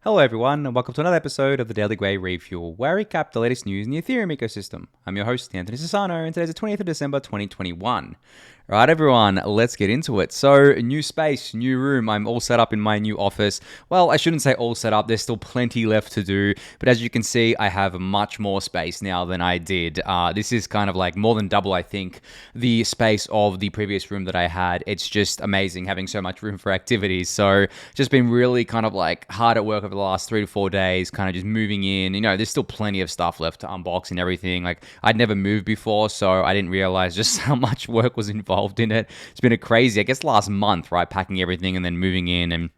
Hello everyone, and welcome to another episode of the Daily Gwei Refuel, where I recap the latest news in the Ethereum ecosystem. I'm your host, Anthony Sassano, and today's the 20th of December, 2021. Right, everyone, let's get into it. So, new space, new room. I'm all set up in my new office. Well, I shouldn't say all set up. There's still plenty left to do. But as you can see, I have much more space now than I did. This is kind of like more than double, I think, the space of the previous room that I had. It's just amazing having so much room for activities. So, just been really kind of like hard at work over the last 3 to 4 days, kind of just moving in. You know, there's still plenty of stuff left to unbox and everything. Like, I'd never moved before, so I didn't realize just how much work was involved in it. It's been a crazy, I guess, last month, right? Packing everything and then moving in and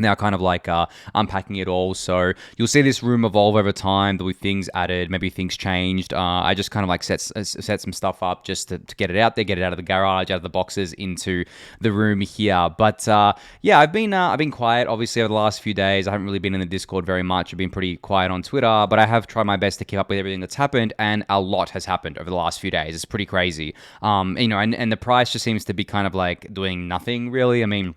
now kind of like unpacking it all. So you'll see this room evolve over time. There'll be things added, maybe things changed. I just kind of like set some stuff up just to get it out there, get it out of the garage, out of the boxes into the room here. But yeah, I've been quiet obviously over the last few days. I haven't really been in the Discord very much. I've been pretty quiet on Twitter, but I have tried my best to keep up with everything that's happened, and a lot has happened over the last few days. It's pretty crazy. And the price just seems to be kind of like doing nothing really. I mean,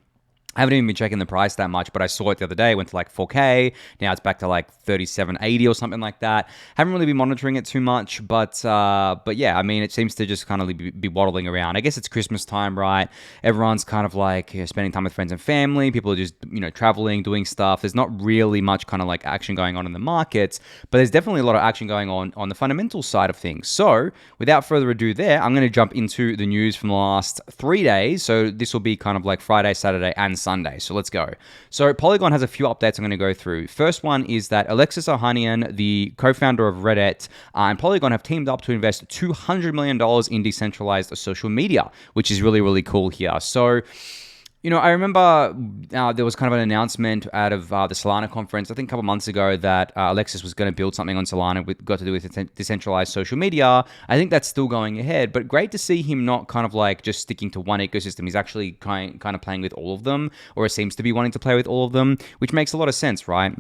I haven't even been checking the price that much, but I saw it the other day. It went to like 4K. Now it's back to like 37.80 or something like that. Haven't really been monitoring it too much, but yeah, I mean, it seems to just kind of be waddling around. I guess it's Christmas time, right? Everyone's kind of like spending time with friends and family. People are just, traveling, doing stuff. There's not really much kind of like action going on in the markets, but there's definitely a lot of action going on the fundamental side of things. So without further ado there, I'm going to jump into the news from the last 3 days. So this will be kind of like Friday, Saturday, and Sunday. So let's go. So Polygon has a few updates I'm going to go through. First one is that Alexis Ohanian, the co-founder of Reddit, and Polygon have teamed up to invest $200 million in decentralized social media, which is really, really cool here. So I remember there was kind of an announcement out of the Solana conference, I think a couple months ago, that Alexis was going to build something on Solana got to do with decentralized social media. I think that's still going ahead, but great to see him not kind of like just sticking to one ecosystem. He's actually kind of playing with all of them, or it seems to be wanting to play with all of them, which makes a lot of sense, right?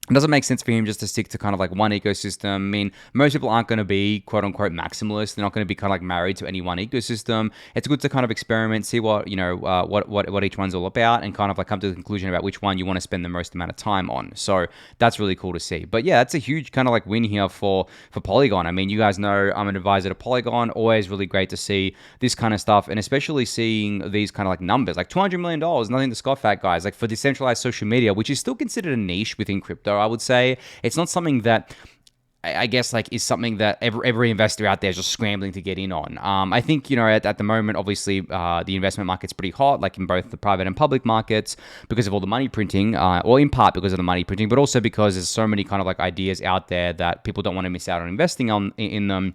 It doesn't make sense for him just to stick to kind of like one ecosystem. I mean, most people aren't going to be quote unquote maximalists. They're not going to be kind of like married to any one ecosystem. It's good to kind of experiment, see what each one's all about, and kind of like come to the conclusion about which one you want to spend the most amount of time on. So that's really cool to see. But yeah, that's a huge kind of like win here for Polygon. I mean, you guys know I'm an advisor to Polygon. Always really great to see this kind of stuff, and especially seeing these kind of like numbers, like $200 million, nothing to scoff at, guys. Like for decentralized social media, which is still considered a niche within crypto. I would say it's not something that I guess like is something that every investor out there is just scrambling to get in on. I think at the moment, obviously the investment market's pretty hot, like in both the private and public markets, because of all the money printing, or in part because of the money printing, but also because there's so many kind of like ideas out there that people don't want to miss out on investing in them.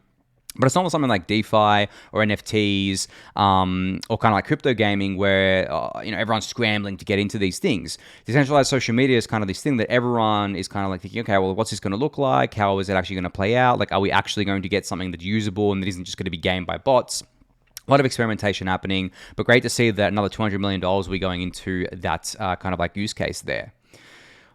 But it's not something like DeFi or NFTs or kind of like crypto gaming where everyone's scrambling to get into these things. Decentralized social media is kind of this thing that everyone is kind of like thinking, okay, well, what's this going to look like? How is it actually going to play out? Like, are we actually going to get something that's usable and that isn't just going to be gamed by bots? A lot of experimentation happening, but great to see that another $200 million will be going into that kind of like use case there.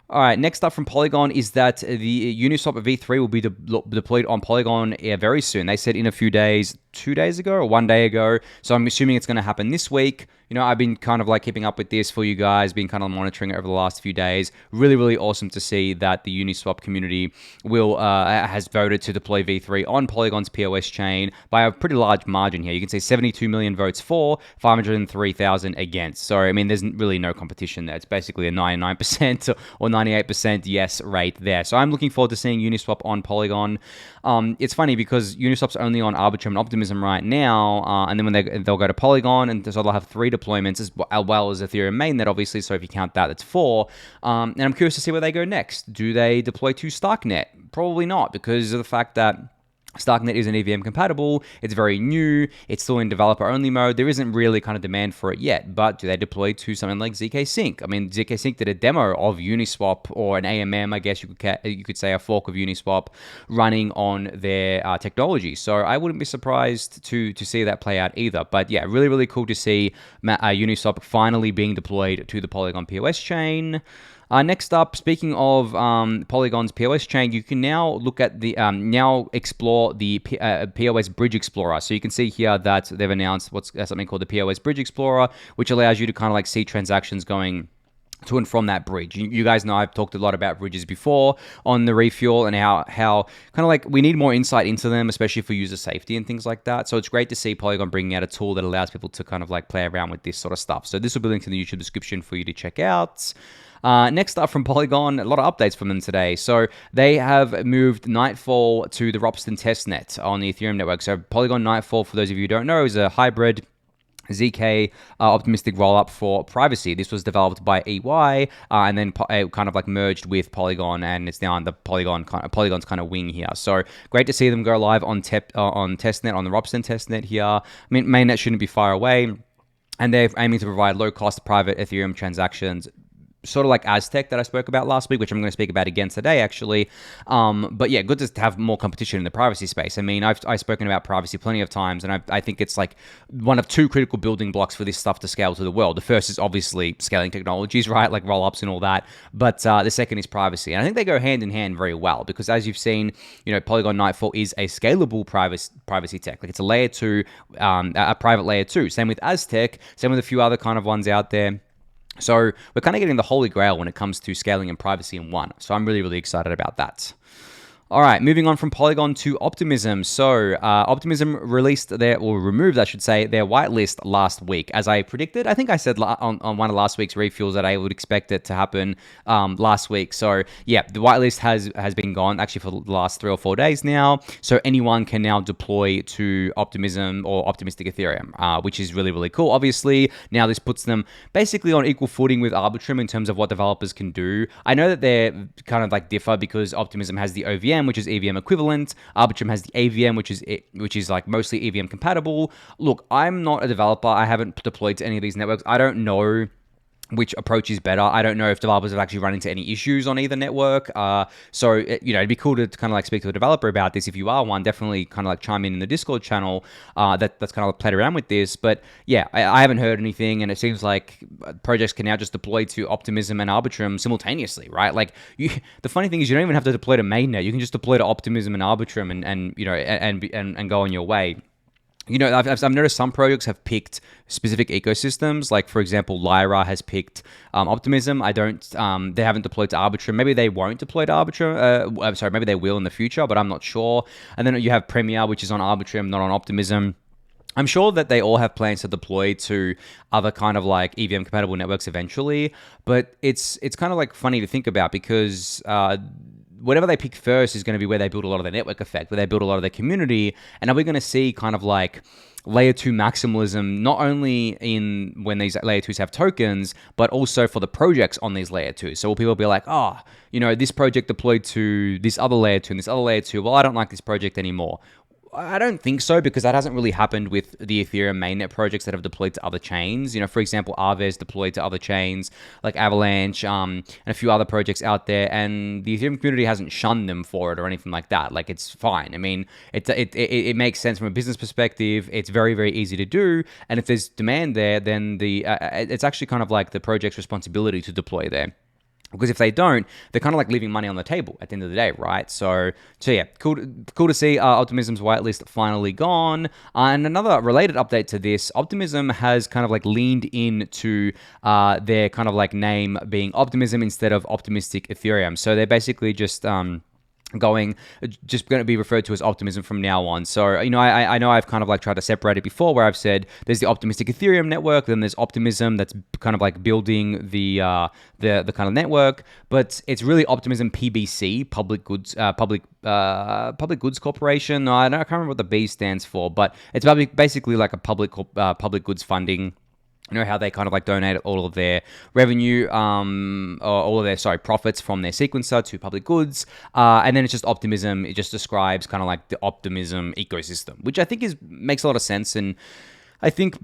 All right, next up from Polygon is that the Uniswap V3 will be deployed on Polygon very soon. They said in a few days, 2 days ago or 1 day ago. So I'm assuming it's going to happen this week. I've been kind of like keeping up with this for you guys, been kind of monitoring it over the last few days. Really, really awesome to see that the Uniswap community has voted to deploy V3 on Polygon's POS chain by a pretty large margin here. You can see 72 million votes for, 503,000 against. So, I mean, there's really no competition there. It's basically a 99% or 98% yes rate there. So I'm looking forward to seeing Uniswap on Polygon. It's funny because Uniswap's only on Arbitrum and Optimism right now, and then when they'll go to Polygon, and so they'll have 3 deployments as well as Ethereum mainnet, obviously. So if you count that, that's 4. And I'm curious to see where they go next. Do they deploy to StarkNet? Probably not, because of the fact that StarkNet isn't EVM compatible. It's very new. It's still in developer only mode. There isn't really kind of demand for it yet. But do they deploy to something like ZK Sync? I mean, ZK Sync did a demo of Uniswap, or an AMM, I guess you could say, a fork of Uniswap running on their technology. So I wouldn't be surprised to see that play out either. But yeah, really, really cool to see Uniswap finally being deployed to the Polygon POS chain. Next up, speaking of Polygon's POS chain, you can now look at the now explore the POS Bridge Explorer. So you can see here that they've announced something called the POS Bridge Explorer, which allows you to kind of like see transactions going to and from that bridge. You guys know I've talked a lot about bridges before on the Refuel and how kind of like we need more insight into them, especially for user safety and things like that. So it's great to see Polygon bringing out a tool that allows people to kind of like play around with this sort of stuff. So this will be linked in the YouTube description for you to check out. Next up from Polygon, a lot of updates from them today. So they have moved Nightfall to the Ropsten testnet on the Ethereum network. So Polygon Nightfall, for those of you who don't know, is a hybrid ZK optimistic rollup for privacy. This was developed by EY and then kind of like merged with Polygon, and it's now on the Polygon's kind of wing here. So great to see them go live on testnet, on the Ropsten testnet here. I mean, mainnet shouldn't be far away, and they're aiming to provide low-cost private Ethereum transactions, sort of like Aztec that I spoke about last week, which I'm going to speak about again today, actually. But yeah, good to have more competition in the privacy space. I mean, I've spoken about privacy plenty of times, and I think it's like one of two critical building blocks for this stuff to scale to the world. The first is obviously scaling technologies, right? Like rollups and all that. But the second is privacy. And I think they go hand in hand very well, because as you've seen, Polygon Nightfall is a scalable privacy tech. Like it's a layer 2, a private layer 2. Same with Aztec, same with a few other kind of ones out there. So we're kind of getting the holy grail when it comes to scaling and privacy in one. So I'm really, really excited about that. All right, moving on from Polygon to Optimism. So Optimism removed, I should say, their whitelist last week. As I predicted, I think I said on one of last week's refuels that I would expect it to happen last week. So yeah, the whitelist has been gone actually for the last 3 or 4 days now. So anyone can now deploy to Optimism or Optimistic Ethereum, which is really, really cool. Obviously, now this puts them basically on equal footing with Arbitrum in terms of what developers can do. I know that they're kind of like differ because Optimism has the OVM, which is EVM equivalent. Arbitrum has the AVM, which is like mostly EVM compatible. Look, I'm not a developer. I haven't deployed to any of these networks. I don't know which approach is better. I don't know if developers have actually run into any issues on either network. So it'd be cool to kind of like speak to a developer about this. If you are one, definitely kind of like chime in the Discord channel that's kind of like played around with this. But yeah, I haven't heard anything, and it seems like projects can now just deploy to Optimism and Arbitrum simultaneously, right? Like the funny thing is you don't even have to deploy to mainnet. You can just deploy to Optimism and Arbitrum and go on your way. I've noticed some projects have picked specific ecosystems. Like, for example, Lyra has picked Optimism. They haven't deployed to Arbitrum. Maybe they won't deploy to Arbitrum. Maybe they will in the future, but I'm not sure. And then you have Premier, which is on Arbitrum, not on Optimism. I'm sure that they all have plans to deploy to other kind of like EVM compatible networks eventually, but it's kind of like funny to think about because whatever they pick first is going to be where they build a lot of their network effect, where they build a lot of their community. And are we going to see kind of like layer 2 maximalism, not only in when these layer 2s have tokens, but also for the projects on these layer 2s? So will people be like, this project deployed to this other layer 2 and this other layer 2. Well, I don't like this project anymore. I don't think so, because that hasn't really happened with the Ethereum mainnet projects that have deployed to other chains. For example, Aave deployed to other chains like Avalanche and a few other projects out there, and the Ethereum community hasn't shunned them for it or anything like that. Like, it's fine. I mean, it makes sense from a business perspective. It's very, very easy to do, and if there's demand there, then it's actually kind of like the project's responsibility to deploy there. Because if they don't, they're kind of like leaving money on the table at the end of the day, right? So yeah, cool to see Optimism's whitelist finally gone. And another related update to this, Optimism has kind of like leaned into their kind of like name being Optimism instead of Optimistic Ethereum. So they're basically just going to be referred to as Optimism from now on. So I know I've kind of like tried to separate it before, where I've said there's the Optimistic Ethereum network, then there's Optimism that's kind of like building the kind of network, but it's really Optimism PBC, Public Goods Corporation. I can't remember what the B stands for, but it's basically like a public goods funding. How they kind of like donate all of their revenue, profits from their sequencer to public goods. And then it's just Optimism. It just describes kind of like the Optimism ecosystem, which I think makes a lot of sense. And I think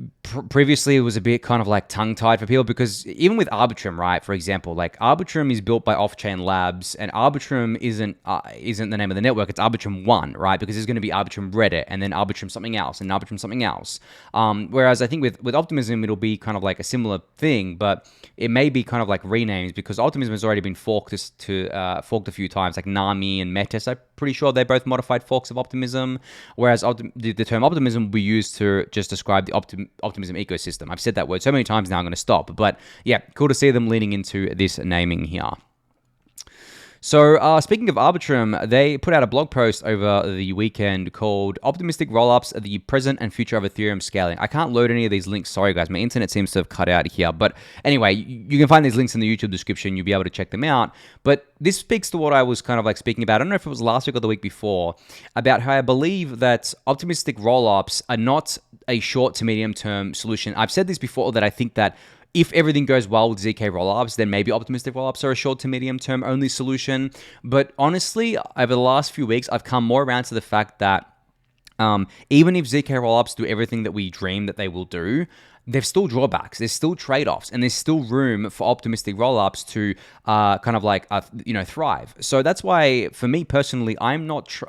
previously it was a bit kind of like tongue-tied for people, because even with Arbitrum, right, for example, like Arbitrum is built by Off-Chain Labs, and Arbitrum isn't the name of the network, it's Arbitrum 1, right, because there's going to be Arbitrum Reddit, and then Arbitrum something else, and Arbitrum something else. Whereas I think with Optimism, it'll be kind of like a similar thing, but it may be kind of like renames, because Optimism has already been forked a few times, like Nami and Metis, pretty sure they're both modified forks of Optimism, whereas the term Optimism will be used to just describe the Optimism ecosystem. I've said that word so many times now, I'm going to stop. But yeah, cool to see them leaning into this naming here. So speaking of Arbitrum, they put out a blog post over the weekend called Optimistic Rollups, the Present and Future of Ethereum Scaling. I can't load any of these links. Sorry, guys. My internet seems to have cut out here. But anyway, you can find these links in the YouTube description. You'll be able to check them out. But this speaks to what I was kind of like speaking about. I don't know if it was last week or the week before, about how I believe that optimistic rollups are not a short to medium term solution. I've said this before, that I think that if everything goes well with ZK rollups, then maybe optimistic rollups are a short to medium term only solution. But honestly, over the last few weeks, I've come more around to the fact that even if ZK rollups do everything that we dream that they will do, there's still drawbacks, there's still trade-offs, and there's still room for optimistic rollups to thrive. So that's why, for me personally, I'm not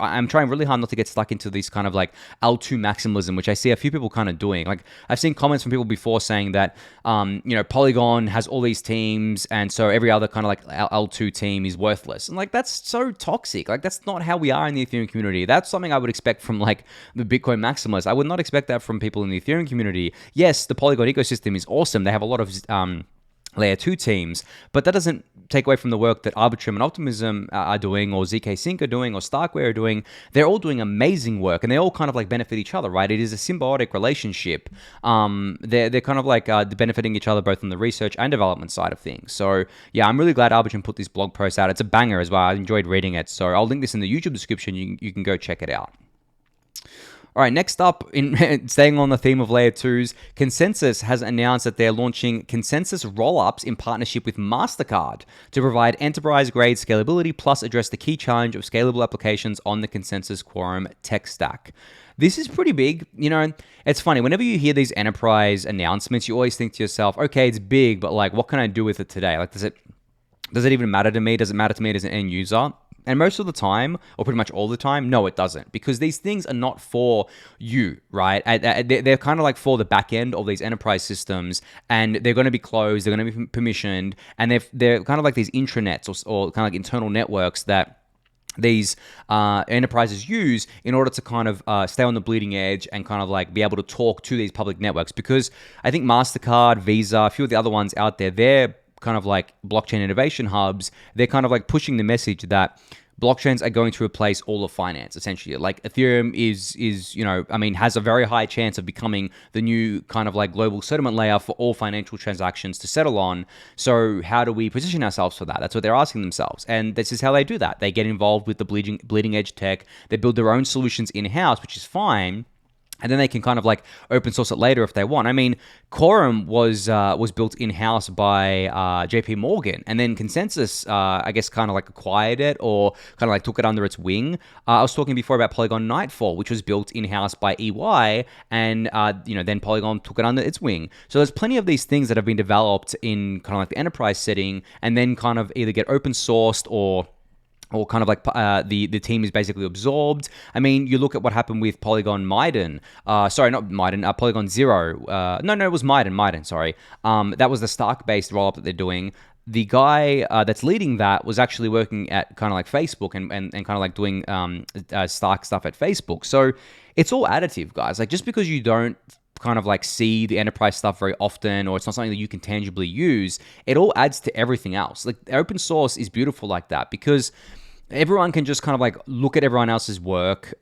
I'm trying really hard not to get stuck into this kind of like L2 maximalism, which I see a few people kind of doing. Like I've seen comments from people before saying that Polygon has all these teams, and so every other kind of like L2 team is worthless. And like that's so toxic. Like that's not how we are in the Ethereum community. That's something I would expect from like the Bitcoin maximalists. I would not expect that from people in the Ethereum community. Yes, the Polygon ecosystem is awesome. They have a lot of layer 2 teams, but that doesn't take away from the work that Arbitrum and Optimism are doing, or ZK Sync are doing, or StarkWare are doing. They're all doing amazing work, and they all kind of like benefit each other, right? It is a symbiotic relationship. They're kind of like benefiting each other both on the research and development side of things. So yeah, I'm really glad Arbitrum put this blog post out. It's a banger as well. I enjoyed reading it. So I'll link this in the YouTube description. You can go check it out. All right, next up, staying on the theme of layer 2s, ConsenSys has announced that they're launching ConsenSys rollups in partnership with Mastercard to provide enterprise-grade scalability, plus address the key challenge of scalable applications on the ConsenSys Quorum tech stack. This is pretty big. It's funny. Whenever you hear these enterprise announcements, you always think to yourself, okay, it's big, but like, what can I do with it today? Like, does it even matter to me? Does it matter to me as an end user? And most of the time, or pretty much all the time, no, it doesn't. Because these things are not for you, right? They're kind of like for the back end of these enterprise systems, and they're going to be closed, they're going to be permissioned, and they're kind of like these intranets or kind of like internal networks that these enterprises use in order to kind of stay on the bleeding edge and kind of like be able to talk to these public networks. Because I think MasterCard, Visa, a few of the other ones out there, they're kind of like blockchain innovation hubs. They're kind of like pushing the message that blockchains are going to replace all of finance, essentially. Like Ethereum has a very high chance of becoming the new kind of like global settlement layer for all financial transactions to settle on. So how do we position ourselves for that? That's what they're asking themselves. And this is how they do that. They get involved with the bleeding edge tech. They build their own solutions in-house, which is fine. And then they can kind of like open source it later if they want. I mean, Quorum was built in-house by JP Morgan, and then ConsenSys, I guess, kind of like acquired it or kind of like took it under its wing. I was talking before about Polygon Nightfall, which was built in-house by EY, and then Polygon took it under its wing. So there's plenty of these things that have been developed in kind of like the enterprise setting, and then kind of either get open sourced or kind of like the team is basically absorbed. I mean, you look at what happened with Polygon Maiden. Polygon Zero. It was Maiden, sorry. That was the Stark-based rollup that they're doing. The guy that's leading that was actually working at kind of like Facebook and kind of like doing Stark stuff at Facebook. So it's all additive, guys. Like just because you don't kind of like see the enterprise stuff very often, or it's not something that you can tangibly use, it all adds to everything else. Like open source is beautiful like that, because everyone can just kind of like look at everyone else's work,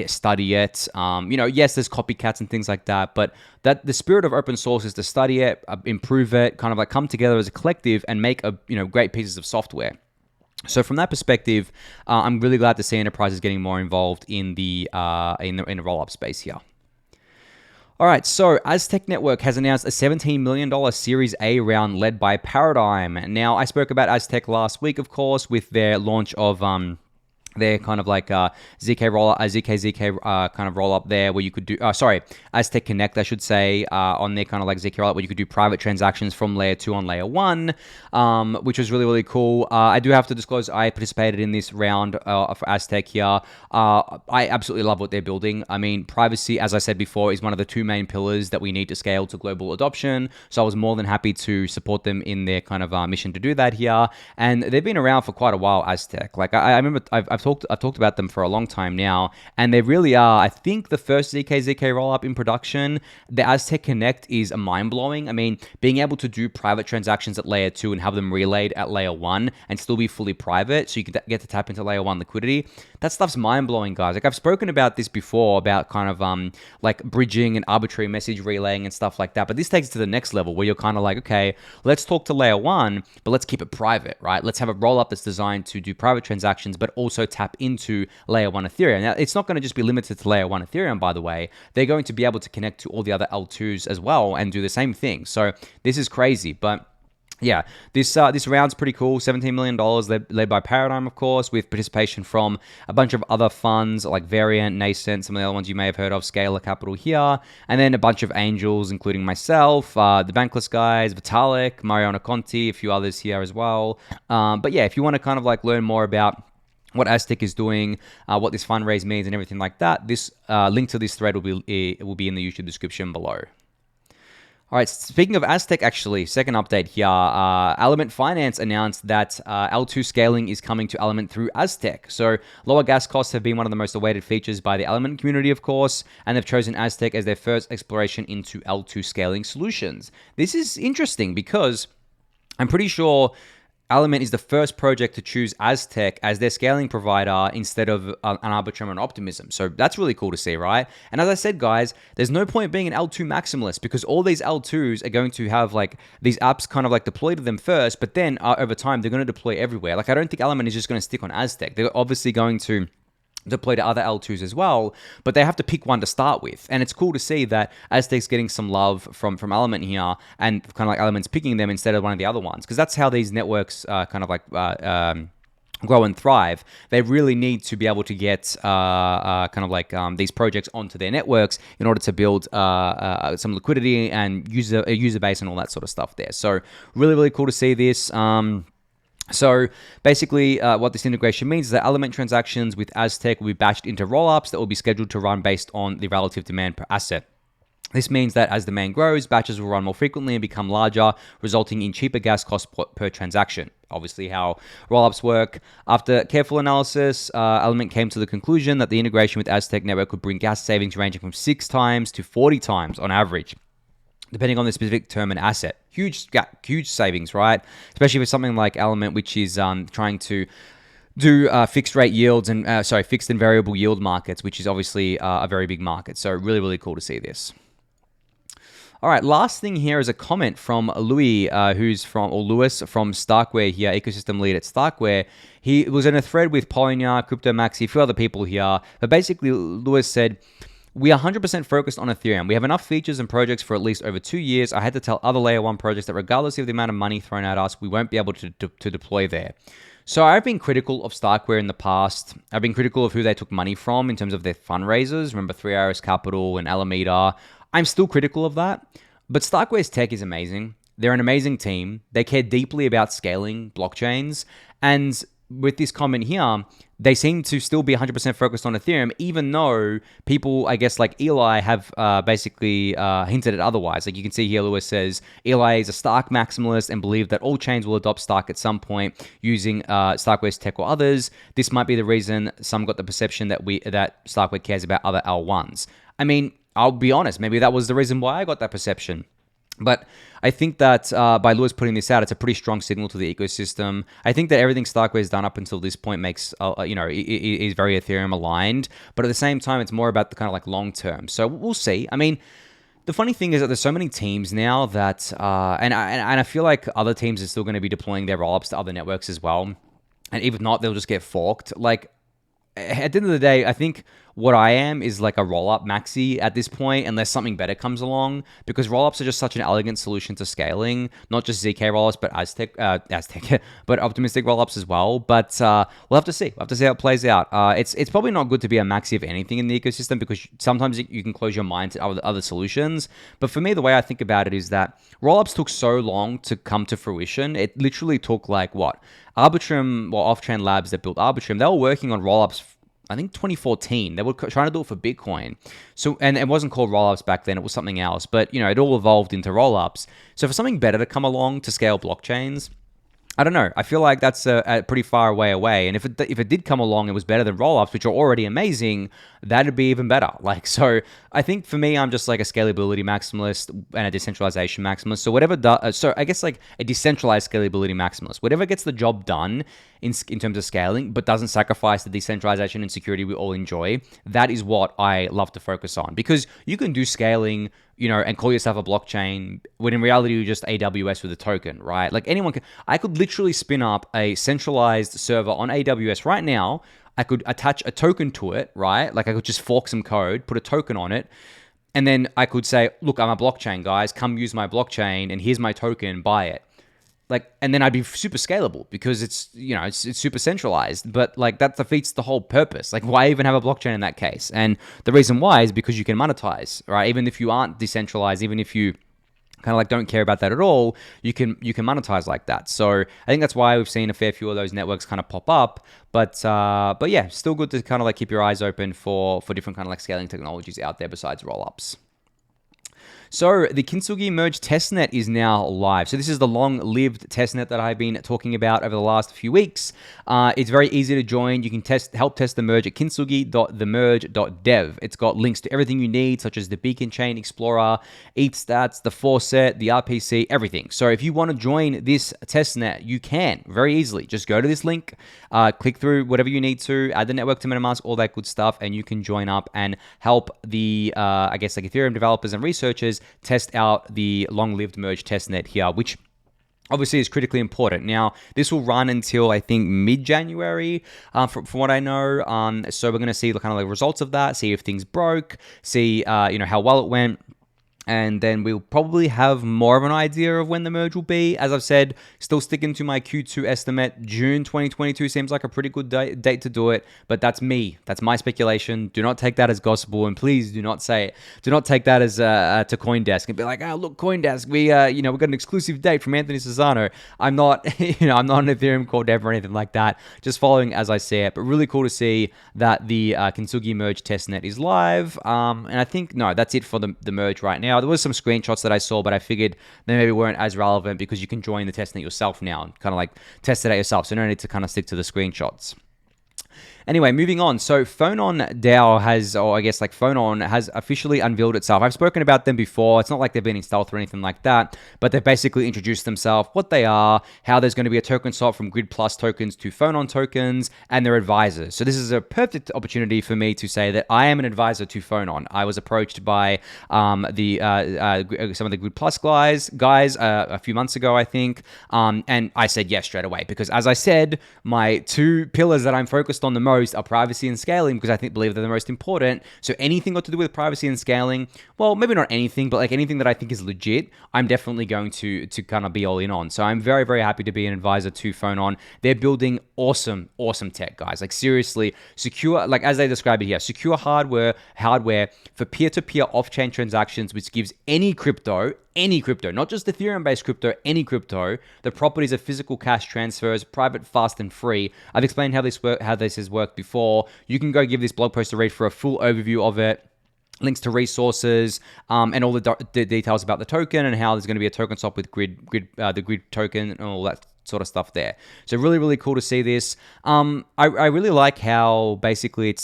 study it. Yes, there's copycats and things like that, but that the spirit of open source is to study it, improve it, kind of like come together as a collective and make great pieces of software. So from that perspective, I'm really glad to see enterprises getting more involved in the roll-up space here. All right, so Aztec Network has announced a $17 million Series A round led by Paradigm. Now, I spoke about Aztec last week, of course, with their launch of their kind of like ZK roll, ZK kind of roll up there, where you could do Aztec Connect, I should say, on their kind of like ZK roll up, where you could do private transactions from layer 2 on layer 1, which was really, really cool. I do have to disclose I participated in this round for Aztec here. I absolutely love what they're building. I mean, privacy, as I said before, is one of the two main pillars that we need to scale to global adoption. So I was more than happy to support them in their kind of mission to do that here. And they've been around for quite a while, Aztec. Like I remember I've I've talked about them for a long time now, and they really are. I think the first ZK rollup in production, the Aztec Connect, is mind-blowing. I mean, being able to do private transactions at layer 2 and have them relayed at layer 1 and still be fully private, so you can get to tap into layer 1 liquidity. That stuff's mind-blowing, guys. Like, I've spoken about this before, about kind of like bridging and arbitrary message relaying and stuff like that, but this takes it to the next level where you're kind of like, okay, let's talk to layer 1, but let's keep it private, right? Let's have a rollup that's designed to do private transactions, but also tap into layer 1 Ethereum. Now, it's not going to just be limited to layer 1 Ethereum, by the way. They're going to be able to connect to all the other L2s as well and do the same thing. So this is crazy, but yeah, this round's pretty cool. $17 million led by Paradigm, of course, with participation from a bunch of other funds like Variant, Nansen, some of the other ones you may have heard of, Scalar Capital here, and then a bunch of angels, including myself, the Bankless guys, Vitalik, Mariano Conti, a few others here as well. But yeah, if you want to kind of like learn more about what Aztec is doing, what this fundraise means, and everything like that, this link to this thread will be in the YouTube description below. All right, speaking of Aztec, actually, second update here. Element Finance announced that L2 scaling is coming to Element through Aztec. So lower gas costs have been one of the most awaited features by the Element community, of course, and they've chosen Aztec as their first exploration into L2 scaling solutions. This is interesting because I'm pretty sure Element is the first project to choose Aztec as their scaling provider instead of an Arbitrum and Optimism. So that's really cool to see, right? And as I said, guys, there's no point being an L2 maximalist because all these L2s are going to have like these apps kind of like deploy to them first, but then over time, they're going to deploy everywhere. Like, I don't think Element is just going to stick on Aztec. They're obviously going to deploy to other L2s as well, but they have to pick one to start with. And it's cool to see that Aztec's getting some love from Element here, and kind of like Element's picking them instead of one of the other ones, because that's how these networks kind of like grow and thrive. They really need to be able to get kind of like these projects onto their networks in order to build some liquidity and user base and all that sort of stuff there. So really, really cool to see this. So basically, what this integration means is that Element transactions with Aztec will be batched into rollups that will be scheduled to run based on the relative demand per asset. This means that as demand grows, batches will run more frequently and become larger, resulting in cheaper gas costs per transaction. Obviously, how rollups work. After careful analysis, Element came to the conclusion that the integration with Aztec network would bring gas savings ranging from 6 times to 40 times on average, depending on the specific term and asset. Huge savings, right? Especially for something like Element, which is trying to do fixed rate yields and fixed and variable yield markets, which is obviously a very big market. So really, really cool to see this. All right, last thing here is a comment from Louis, Lewis from StarkWare here, ecosystem lead at StarkWare. He was in a thread with Polygon, Crypto Maxi, a few other people here. But basically, Lewis said, "We are 100% focused on Ethereum. We have enough features and projects for at least over 2 years. I had to tell other layer 1 projects that regardless of the amount of money thrown at us, we won't be able to deploy there." So I've been critical of StarkWare in the past. I've been critical of who they took money from in terms of their fundraisers. Remember 3RS Capital and Alameda. I'm still critical of that. But StarkWare's tech is amazing. They're an amazing team. They care deeply about scaling blockchains. And with this comment here, they seem to still be 100% focused on Ethereum, even though people, I guess, like Eli have basically hinted at otherwise. Like you can see here, Lewis says, Eli is a Stark maximalist and believes that all chains will adopt Stark at some point using StarkWare's tech or others. This might be the reason some got the perception that StarkWare cares about other L1s. I mean, I'll be honest, maybe that was the reason why I got that perception. But I think that by Lewis putting this out, it's a pretty strong signal to the ecosystem. I think that everything StarkWare has done up until this point makes, is very Ethereum aligned. But at the same time, it's more about the kind of like long term. So we'll see. I mean, the funny thing is that there's so many teams now that, and I feel like other teams are still going to be deploying their rollups to other networks as well. And if not, they'll just get forked. Like, at the end of the day, I think what I am is like a roll-up maxi at this point, unless something better comes along, because roll-ups are just such an elegant solution to scaling, not just ZK roll-ups, but Aztec, but optimistic roll-ups as well. But we'll have to see. We'll have to see how it plays out. It's probably not good to be a maxi of anything in the ecosystem, because sometimes you can close your mind to other solutions. But for me, the way I think about it is that roll-ups took so long to come to fruition. It literally took like what? Arbitrum, or Off-Chain Labs that built Arbitrum, they were working on rollups, I think 2014. They were trying to do it for Bitcoin. So, and it wasn't called rollups back then, it was something else. But, it all evolved into rollups. So for something better to come along to scale blockchains, I don't know. I feel like that's a pretty far way away. And if it did come along and was better than rollups, which are already amazing, that'd be even better. Like, so I think for me, I'm just like a scalability maximalist and a decentralization maximalist. So whatever so I guess like a decentralized scalability maximalist, whatever gets the job done in terms of scaling, but doesn't sacrifice the decentralization and security we all enjoy. That is what I love to focus on, because you can do scaling, and call yourself a blockchain when in reality you're just AWS with a token, right? Like I could literally spin up a centralized server on AWS right now. I could attach a token to it, right? Like I could just fork some code, put a token on it, and then I could say, look, I'm a blockchain, guys, come use my blockchain, and here's my token, buy it. And then I'd be super scalable because it's super centralized, but like that defeats the whole purpose. Like, why even have a blockchain in that case? And the reason why is because you can monetize, right? Even if you aren't decentralized, even if you kind of like don't care about that at all, you can monetize like that. So I think that's why we've seen a fair few of those networks kind of pop up. But yeah, still good to kind of like keep your eyes open for different kind of like scaling technologies out there besides rollups. So the Kintsugi Merge testnet is now live. So this is the long-lived testnet that I've been talking about over the last few weeks. It's very easy to join. You can help test the merge at kintsugi.themerge.dev. It's got links to everything you need, such as the Beacon Chain Explorer, ETH stats, the Faucet, the RPC, everything. So if you want to join this testnet, you can very easily. Just go to this link, click through whatever you need to, add the network to MetaMask, all that good stuff, and you can join up and help the, I guess, like Ethereum developers and researchers test out the long-lived merge testnet here, which obviously is critically important. Now, this will run until I think mid-January, from what I know. So we're going to see kind of like results of that, see if things broke, see how well it went. And then we'll probably have more of an idea of when the merge will be. As I've said, still sticking to my Q2 estimate. June 2022 seems like a pretty good date to do it, but that's me. That's my speculation. Do not take that as gospel, and please do not take that as to CoinDesk and be like, oh, look, CoinDesk, we got an exclusive date from Anthony Sassano. I'm not, I'm not an Ethereum core dev or anything like that. Just following as I say it, but really cool to see that the Kintsugi Merge testnet is live. And I think, no, that's it for the merge right now. There was some screenshots that I saw, but I figured they maybe weren't as relevant because you can join the testnet yourself now and kind of like test it out yourself. So no need to kind of stick to the screenshots. Anyway, moving on. So PhononDAO Phonon has officially unveiled itself. I've spoken about them before. It's not like they've been in stealth or anything like that, but they've basically introduced themselves, what they are, how there's going to be a token swap from Grid Plus tokens to Phonon tokens, and their advisors. So this is a perfect opportunity for me to say that I am an advisor to Phonon. I was approached by some of the Grid Plus guys a few months ago, I think, and I said yes straight away because, as I said, my two pillars that I'm focused on the most are privacy and scaling, because I believe they're the most important. So anything got to do with privacy and scaling, well, maybe not anything, but like anything that I think is legit, I'm definitely going to kind of be all in on. So I'm very, very happy to be an advisor to Phonon. They're building awesome tech, guys. Like seriously, secure, like as they describe it here, secure hardware for peer-to-peer off-chain transactions, which gives any crypto, not just Ethereum-based crypto, any crypto, the properties of physical cash transfers, private, fast, and free. I've explained how this has worked before. You can go give this blog post a read for a full overview of it. Links to resources, and all the details about the token and how there's going to be a token swap with the Grid token and all that sort of stuff there. So really, really cool to see this. I really like how basically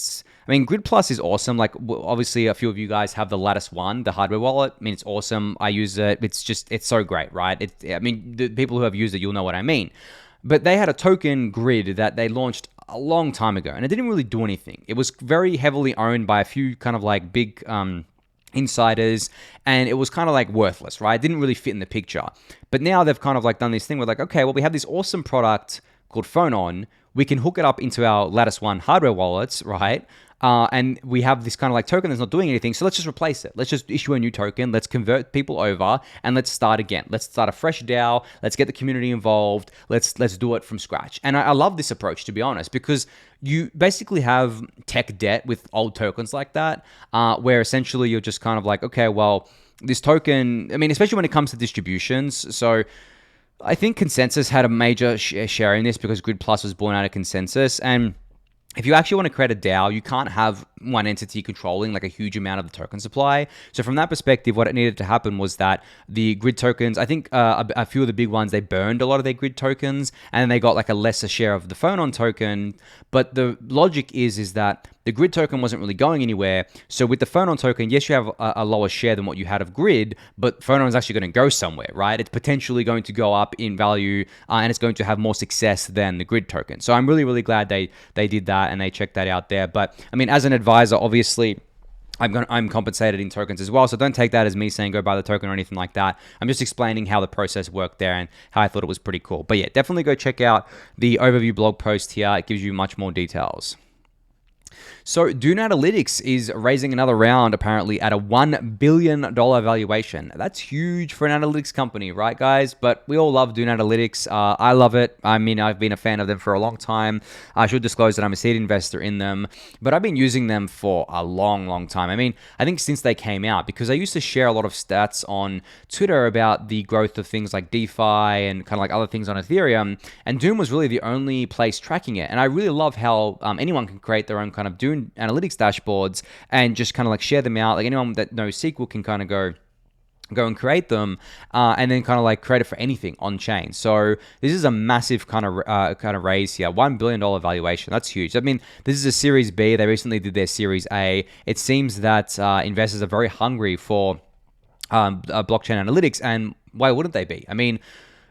Grid Plus is awesome. Like, obviously, a few of you guys have the Lattice One, the hardware wallet. It's awesome. I use it. It's so great, right? The people who have used it, you'll know what I mean. But they had a token Grid that they launched a long time ago, and it didn't really do anything. It was very heavily owned by a few kind of like big insiders, and it was kind of like worthless, right? It didn't really fit in the picture. But now they've kind of like done this thing where like, okay, well, we have this awesome product called Phonon. We can hook it up into our Lattice One hardware wallets, right? And we have this kind of like token that's not doing anything. So let's just replace it. Let's just issue a new token. Let's convert people over and let's start again. Let's start a fresh DAO. Let's get the community involved. Let's do it from scratch. And I love this approach, to be honest, because you basically have tech debt with old tokens like that, where essentially you're just kind of like, okay, well, this token, especially when it comes to distributions. So I think ConsenSys had a major share in this because Grid Plus was born out of ConsenSys, and if you actually want to create a DAO, you can't have one entity controlling like a huge amount of the token supply. So from that perspective, what it needed to happen was that the grid tokens, I think a few of the big ones, they burned a lot of their grid tokens, and then they got like a lesser share of the Phonon token. But the logic is that the grid token wasn't really going anywhere. So with the Phonon token, yes, you have a lower share than what you had of grid, but Phonon is actually going to go somewhere, right? It's potentially going to go up in value, and it's going to have more success than the grid token. So I'm really, really glad they did that and they checked that out there. But I mean, as an advisor, obviously, I'm compensated in tokens as well, so don't take that as me saying go buy the token or anything like that. I'm just explaining how the process worked there and how I thought it was pretty cool. But yeah, definitely go check out the overview blog post here. It gives you much more details. So Dune Analytics is raising another round apparently at a $1 billion valuation. That's huge for an analytics company, right guys? But we all love Dune Analytics. I love it. I mean, I've been a fan of them for a long time. I should disclose that I'm a seed investor in them, but I've been using them for a long, long time. I mean, I think since they came out, because I used to share a lot of stats on Twitter about the growth of things like DeFi and kind of like other things on Ethereum, and Dune was really the only place tracking it. And I really love how anyone can create their own kind of Dune Analytics dashboards and just kind of like share them out. Like anyone that knows SQL can kind of go and create them, and then kind of like create it for anything on chain. So this is a massive kind of raise here, $1 billion valuation. That's huge. I mean, this is a Series B. They recently did their Series A. It seems that investors are very hungry for blockchain analytics, and why wouldn't they be? I mean,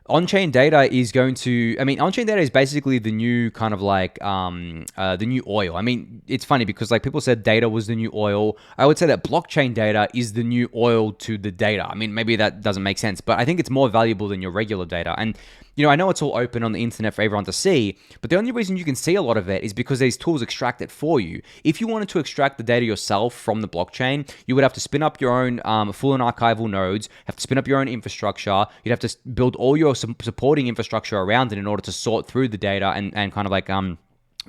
on-chain data is on-chain data is basically the new kind of like the new oil. I mean, it's funny because like people said data was the new oil. I would say that blockchain data is the new oil to the data. I mean, maybe that doesn't make sense, but I think it's more valuable than your regular data. And I know it's all open on the internet for everyone to see, but the only reason you can see a lot of it is because these tools extract it for you. If you wanted to extract the data yourself from the blockchain, you would have to spin up your own full and archival nodes, have to spin up your own infrastructure. You'd have to build all your supporting infrastructure around it in order to sort through the data and kind of like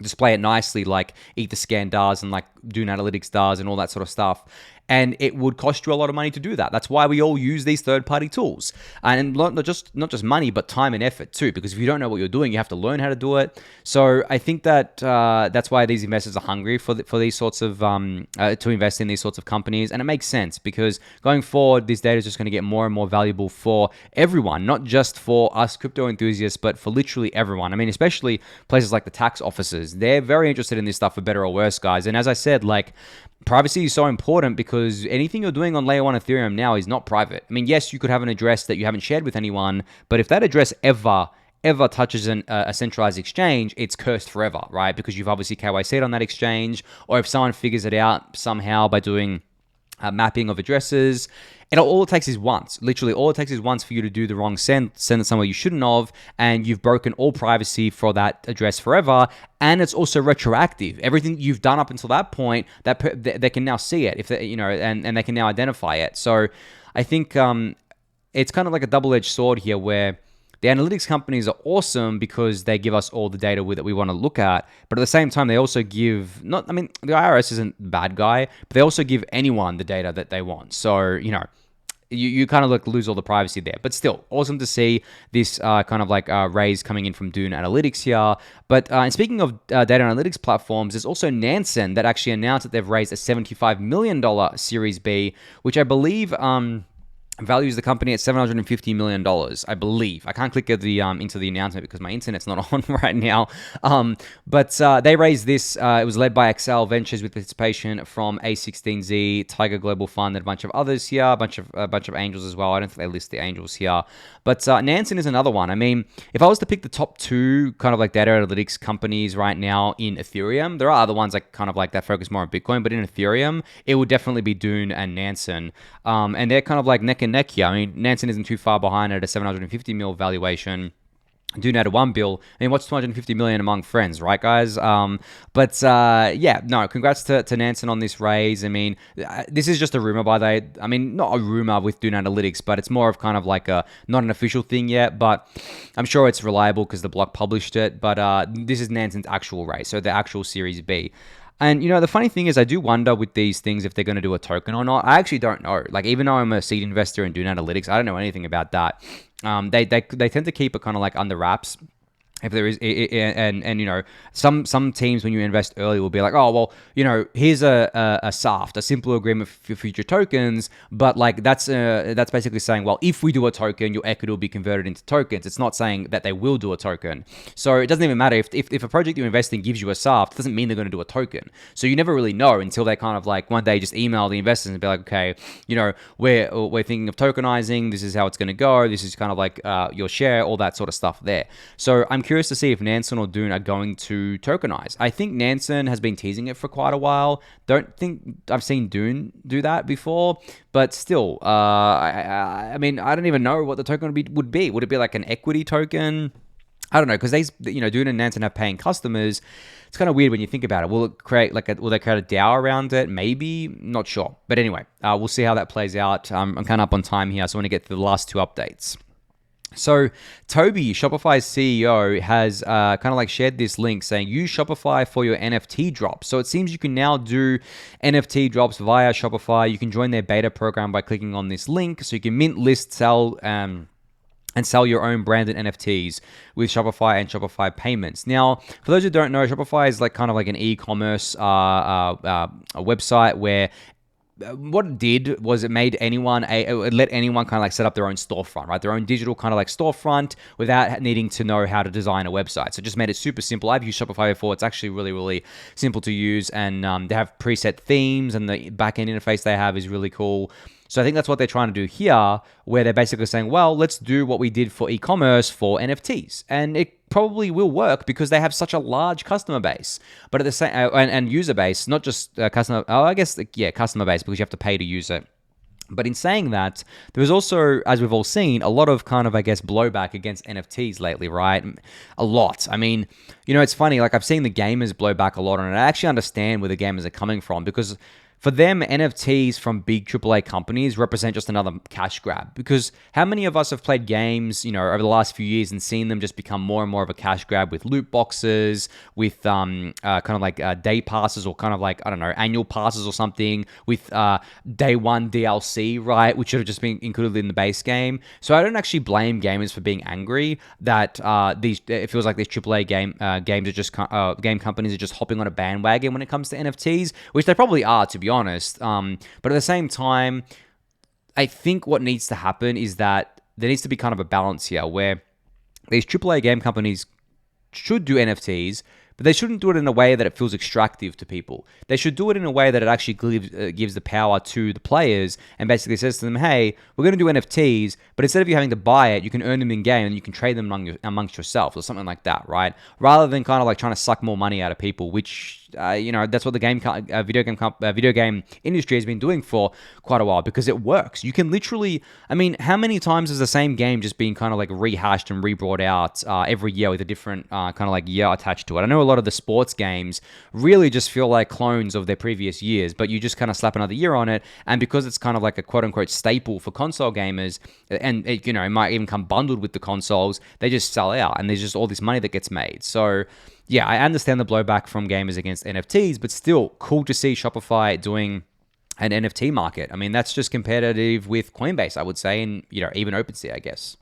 display it nicely like Etherscan does and like Dune Analytics does and all that sort of stuff. And it would cost you a lot of money to do that. That's why we all use these third-party tools. And not just money, but time and effort too. Because if you don't know what you're doing, you have to learn how to do it. So I think that that's why these investors are hungry for these sorts of to invest in these sorts of companies. And it makes sense because going forward, this data is just going to get more and more valuable for everyone, not just for us crypto enthusiasts, but for literally everyone. I mean, especially places like the tax offices. They're very interested in this stuff for better or worse, guys. And as I said, like, privacy is so important because anything you're doing on layer 1 Ethereum now is not private. I mean, yes, you could have an address that you haven't shared with anyone, but if that address ever touches a centralized exchange, it's cursed forever, right? Because you've obviously KYC'd on that exchange, or if someone figures it out somehow by doing mapping of addresses, all it takes is once. Literally, all it takes is once for you to do the wrong send it somewhere you shouldn't have, and you've broken all privacy for that address forever. And it's also retroactive. Everything you've done up until that point, they can now see it if they, and they can now identify it. So I think it's kind of like a double-edged sword here, where the analytics companies are awesome because they give us all the data that we want to look at, but at the same time, they also give the IRS isn't the bad guy, but they also give anyone the data that they want. So, you kind of like lose all the privacy there, but still awesome to see this kind of like raise coming in from Dune Analytics here. But and speaking of data analytics platforms, there's also Nansen that actually announced that they've raised a $75 million Series B, which I believe values the company at $750 million, I believe. I can't click into the announcement because my internet's not on right now. But they raised this. It was led by Excel Ventures with participation from A16Z, Tiger Global Fund, and a bunch of others here, a bunch of angels as well. I don't think they list the angels here. But Nansen is another one. I mean, if I was to pick the top two kind of like data analytics companies right now in Ethereum, there are other ones like kind of like that focus more on Bitcoin, but in Ethereum, it would definitely be Dune and Nansen. And they're kind of like neck and neck here. I mean, Nansen isn't too far behind at a 750 mil valuation. Dune at $1 billion. I mean, what's 250 million among friends, right, guys? Congrats to Nansen on this raise. I mean, this is just a rumor, by the way. I mean, not a rumor with Dune Analytics, but it's more of kind of like not an official thing yet, but I'm sure it's reliable because the blog published it. But this is Nansen's actual raise, so the actual Series B. And, the funny thing is I do wonder with these things if they're going to do a token or not. I actually don't know. Like, even though I'm a seed investor in Dune Analytics, I don't know anything about that. They tend to keep it kind of like under wraps. If there is, and you know, some teams when you invest early will be like, oh well, you know, here's a SAFT, a simple agreement for future tokens, but like that's basically saying, well, if we do a token, your equity will be converted into tokens. It's not saying that they will do a token. So it doesn't even matter if a project you invest in gives you a SAFT, it doesn't mean they're going to do a token. So you never really know until they kind of like one day just email the investors and be like, okay, you know, we're thinking of tokenizing. This is how it's going to go. This is kind of like your share, all that sort of stuff there. So I'm curious to see if Nansen or Dune are going to tokenize. I think Nansen has been teasing it for quite a while. Don't think I've seen Dune do that before, but still, I mean, I don't even know what the token would be. Would it be like an equity token? I don't know, because Dune and Nansen have paying customers. It's kind of weird when you think about it. Will they create a DAO around it? Maybe, not sure. But anyway, we'll see how that plays out. I'm kind of up on time here, so I want to get to the last two updates. So Toby, Shopify's CEO, has kind of like shared this link saying use Shopify for your NFT drops. So it seems you can now do NFT drops via Shopify. You can join their beta program by clicking on this link. So you can mint, list, sell, and sell your own branded NFTs with Shopify and Shopify payments. Now, for those who don't know, Shopify is like kind of like an e-commerce a website where what it did was it made it let anyone kind of like set up their own storefront, right? Their own digital kind of like storefront without needing to know how to design a website. So it just made it super simple. I've used Shopify before. It's actually really, really simple to use. And they have preset themes, and the backend interface they have is really cool. So I think that's what they're trying to do here, where they're basically saying, well, let's do what we did for e-commerce for NFTs. And it probably will work because they have such a large customer base, but at the same and user base, not just customer. Oh, I guess customer base, because you have to pay to use it. But in saying that, there is also, as we've all seen, a lot of kind of, I guess, blowback against NFTs lately, right? A lot. I mean, you know, it's funny. Like I've seen the gamers blow back a lot on it. I actually understand where the gamers are coming from, because for them, NFTs from big AAA companies represent just another cash grab. Because how many of us have played games, you know, over the last few years and seen them just become more and more of a cash grab with loot boxes, with kind of like day passes, or kind of like, I don't know, annual passes or something, with day one DLC, right, which should have just been included in the base game. So I don't actually blame gamers for being angry that it feels like these AAA games are just game companies are just hopping on a bandwagon when it comes to NFTs, which they probably are, to be honest. But at the same time, I think what needs to happen is that there needs to be kind of a balance here, where these AAA game companies should do NFTs, but they shouldn't do it in a way that it feels extractive to people. They should do it in a way that it actually gives the power to the players and basically says to them, hey, we're going to do NFTs, but instead of you having to buy it, you can earn them in game and you can trade them amongst yourself, or something like that, right? Rather than kind of like trying to suck more money out of people, which that's what the video game industry has been doing for quite a while, because it works. You can literally, I mean, how many times has the same game just been kind of like rehashed and rebrought out every year with a different kind of like year attached to it? I know a lot of the sports games really just feel like clones of their previous years, but you just kind of slap another year on it, and because it's kind of like a quote-unquote staple for console gamers, and it might even come bundled with the consoles, they just sell out, and there's just all this money that gets made. So yeah, I understand the blowback from gamers against NFTs, but still cool to see Shopify doing an NFT market. I mean, that's just competitive with Coinbase, I would say, and even OpenSea, I guess.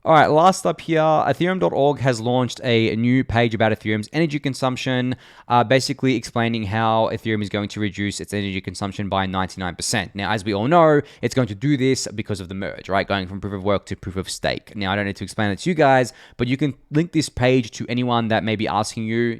All right, last up here, Ethereum.org has launched a new page about Ethereum's energy consumption, basically explaining how Ethereum is going to reduce its energy consumption by 99%. Now, as we all know, it's going to do this because of the merge, right? Going from proof of work to proof of stake. Now, I don't need to explain it to you guys, but you can link this page to anyone that may be asking you,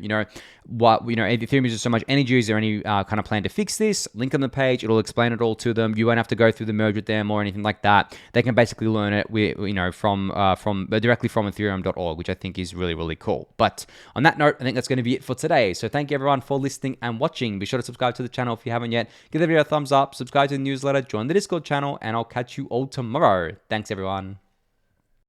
Ethereum uses so much energy. Is there any kind of plan to fix this? Link on the page. It'll explain it all to them. You won't have to go through the merge with them or anything like that. They can basically learn it directly from Ethereum.org, which I think is really, really cool. But on that note, I think that's going to be it for today. So thank you everyone for listening and watching. Be sure to subscribe to the channel if you haven't yet. Give the video a thumbs up, subscribe to the newsletter, join the Discord channel, and I'll catch you all tomorrow. Thanks everyone.